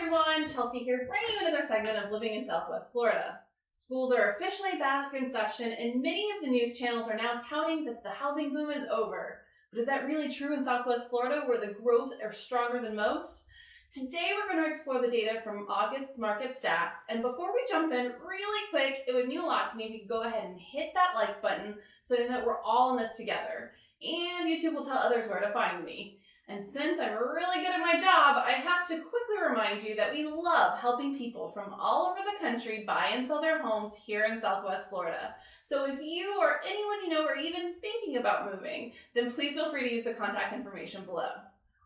everyone, Chelsea here, bringing you another segment of Living in Southwest Florida. Schools are officially back in session, and many of the news channels are now touting that the housing boom is over. But is that really true in Southwest Florida, where the growth are stronger than most? Today we're going to explore the data from August's market stats, and before we jump in, really quick, it would mean a lot to me if you could go ahead and hit that like button so that we're all in this together. And YouTube will tell others where to find me. And since I'm really good at my job, I have to quickly remind you that we love helping people from all over the country buy and sell their homes here in Southwest Florida. So if you or anyone you know are even thinking about moving, then please feel free to use the contact information below.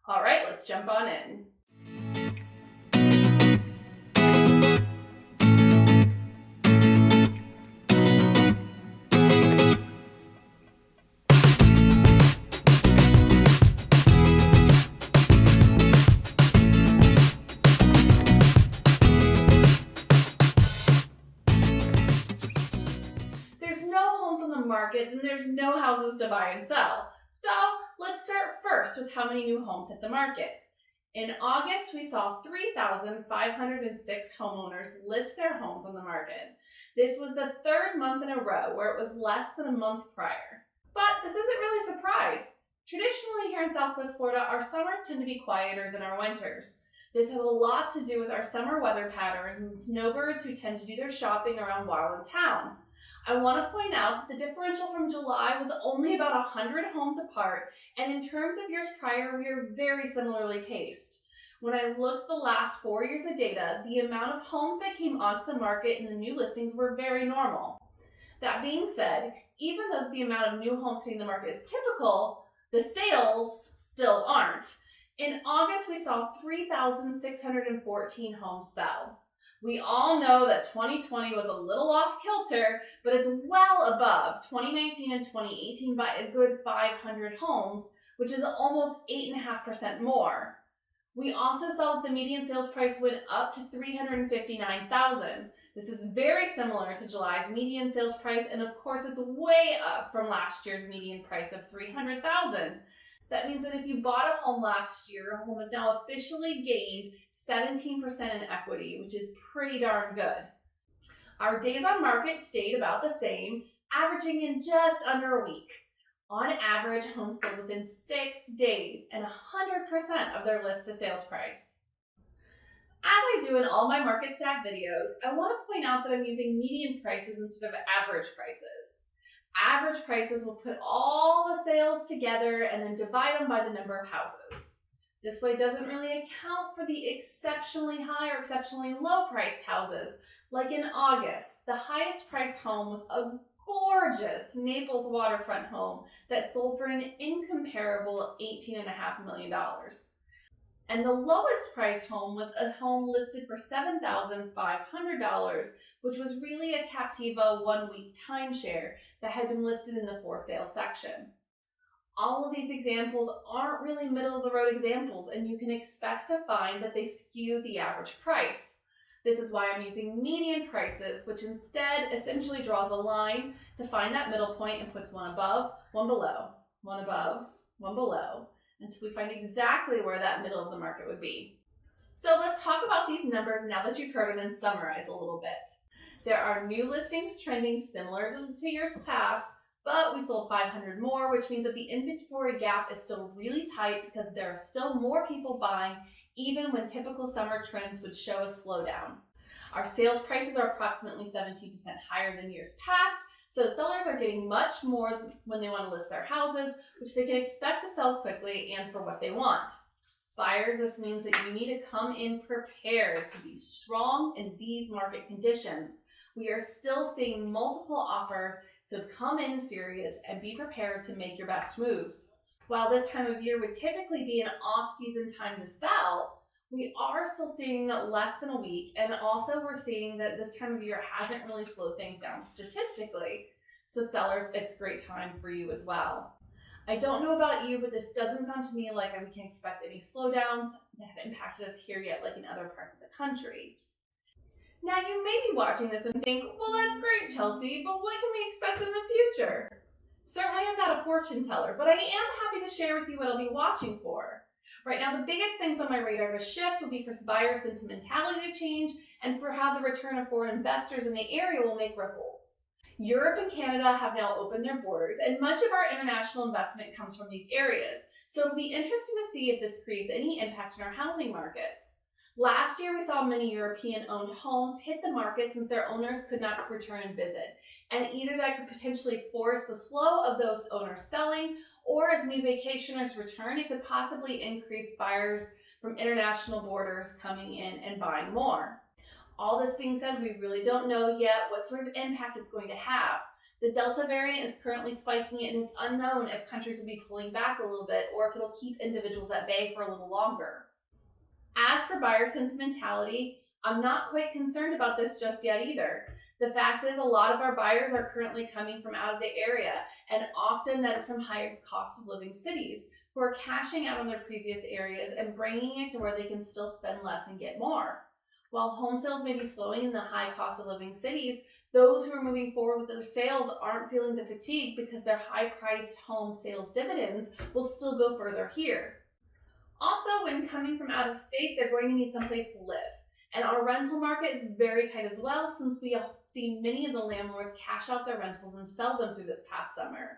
All right, let's jump on in. Market, then there's no houses to buy and sell. So let's start first with how many new homes hit the market. In August, we saw 3,506 homeowners list their homes on the market. This was the third month in a row where it was less than a month prior. But this isn't really a surprise. Traditionally here in Southwest Florida, our summers tend to be quieter than our winters. This has a lot to do with our summer weather patterns and snowbirds who tend to do their shopping around while in town. I want to point out that the differential from July was only about 100 homes apart, and in terms of years prior, we are very similarly paced. When I looked the last 4 years of data, the amount of homes that came onto the market in the new listings were very normal. That being said, even though the amount of new homes hitting the market is typical, the sales still aren't. In August, we saw 3,614 homes sell. We all know that 2020 was a little off kilter, but it's well above 2019 and 2018 by a good 500 homes, which is almost 8.5% more. We also saw that the median sales price went up to $359,000. This is very similar to July's median sales price, and of course it's way up from last year's median price of $300,000. That means that if you bought a home last year, a home has now officially gained 17% in equity, which is pretty darn good. Our days on market stayed about the same, averaging in just under a week. On average, homes sold within 6 days and 100% of their list to sales price. As I do in all my market stack videos, I want to point out that I'm using median prices instead of average prices. Average prices will put all the sales together and then divide them by the number of houses. This way doesn't really account for the exceptionally high or exceptionally low priced houses. Like in August, the highest priced home was a gorgeous Naples waterfront home that sold for an incomparable $18.5 million. And the lowest priced home was a home listed for $7,500, which was really a Captiva 1-week timeshare that had been listed in the for sale section. All of these examples aren't really middle of the road examples, and you can expect to find that they skew the average price. This is why I'm using median prices, which instead essentially draws a line to find that middle point and puts one above, one below, one above, one below, until we find exactly where that middle of the market would be. So let's talk about these numbers now that you've heard them and summarize a little bit. There are new listings trending similar to years past, but we sold 500 more, which means that the inventory gap is still really tight because there are still more people buying, even when typical summer trends would show a slowdown. Our sales prices are approximately 17% higher than years past, so sellers are getting much more when they want to list their houses, which they can expect to sell quickly and for what they want. Buyers, this means that you need to come in prepared to be strong in these market conditions. We are still seeing multiple offers, so come in serious and be prepared to make your best moves. While this time of year would typically be an off-season time to sell, we are still seeing less than a week, and also we're seeing that this time of year hasn't really slowed things down statistically. So sellers, it's a great time for you as well. I don't know about you, but this doesn't sound to me like we can expect any slowdowns that have impacted us here yet, like in other parts of the country. Now you may be watching this and think, well, that's great, Chelsea, but what can we expect in the future? Certainly I'm not a fortune teller, but I am happy to share with you what I'll be watching for. Right now, the biggest things on my radar to shift will be for buyer sentimentality to change and for how the return of foreign investors in the area will make ripples. Europe and Canada have now opened their borders, and much of our international investment comes from these areas. So it'll be interesting to see if this creates any impact in our housing markets. Last year, we saw many European-owned homes hit the market since their owners could not return and visit. And either that could potentially force the slow of those owners selling, or as new vacationers return, it could possibly increase buyers from international borders coming in and buying more. All this being said, we really don't know yet what sort of impact it's going to have. The Delta variant is currently spiking it, and it's unknown if countries will be pulling back a little bit or if it'll keep individuals at bay for a little longer. As for buyer sentimentality, I'm not quite concerned about this just yet either. The fact is, a lot of our buyers are currently coming from out of the area, and often that is from higher cost of living cities who are cashing out on their previous areas and bringing it to where they can still spend less and get more. While home sales may be slowing in the high cost of living cities, those who are moving forward with their sales aren't feeling the fatigue because their high priced home sales dividends will still go further here. Also, when coming from out of state, they're going to need someplace to live. And our rental market is very tight as well, since we have seen many of the landlords cash out their rentals and sell them through this past summer.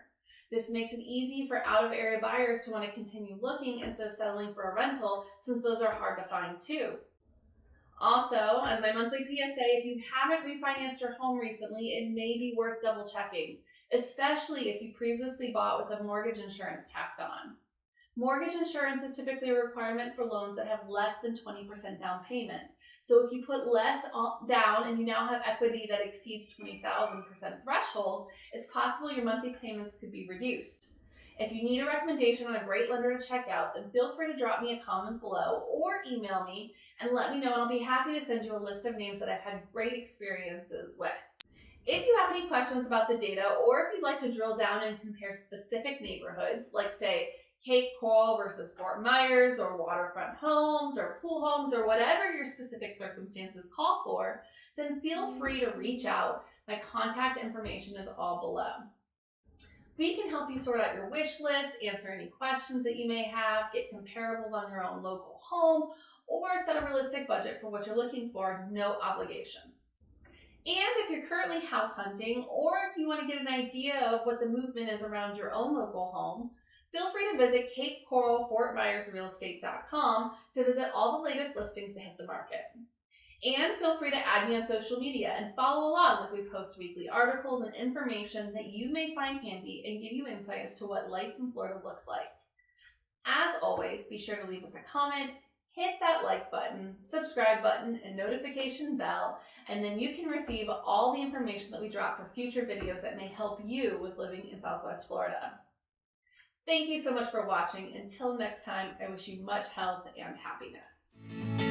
This makes it easy for out-of-area buyers to want to continue looking instead of settling for a rental, since those are hard to find too. Also, as my monthly PSA, if you haven't refinanced your home recently, it may be worth double checking, especially if you previously bought with a mortgage insurance tacked on. Mortgage insurance is typically a requirement for loans that have less than 20% down payment. So if you put less down and you now have equity that exceeds 20,000% threshold, it's possible your monthly payments could be reduced. If you need a recommendation on a great lender to check out, then feel free to drop me a comment below or email me and let me know, and I'll be happy to send you a list of names that I've had great experiences with. If you have any questions about the data, or if you'd like to drill down and compare specific neighborhoods, like say Cape Coral versus Fort Myers, or waterfront homes, or pool homes, or whatever your specific circumstances call for, then feel free to reach out. My contact information is all below. We can help you sort out your wish list, answer any questions that you may have, get comparables on your own local home, or set a realistic budget for what you're looking for, no obligations. And if you're currently house hunting, or if you want to get an idea of what the movement is around your own local home, feel free to visit Cape Coral Fort Myers Realestate.com to visit all the latest listings to hit the market. And feel free to add me on social media and follow along as we post weekly articles and information that you may find handy and give you insight as to what life in Florida looks like. As always, be sure to leave us a comment, hit that like button, subscribe button, and notification bell, and then you can receive all the information that we drop for future videos that may help you with living in Southwest Florida. Thank you so much for watching. Until next time, I wish you much health and happiness.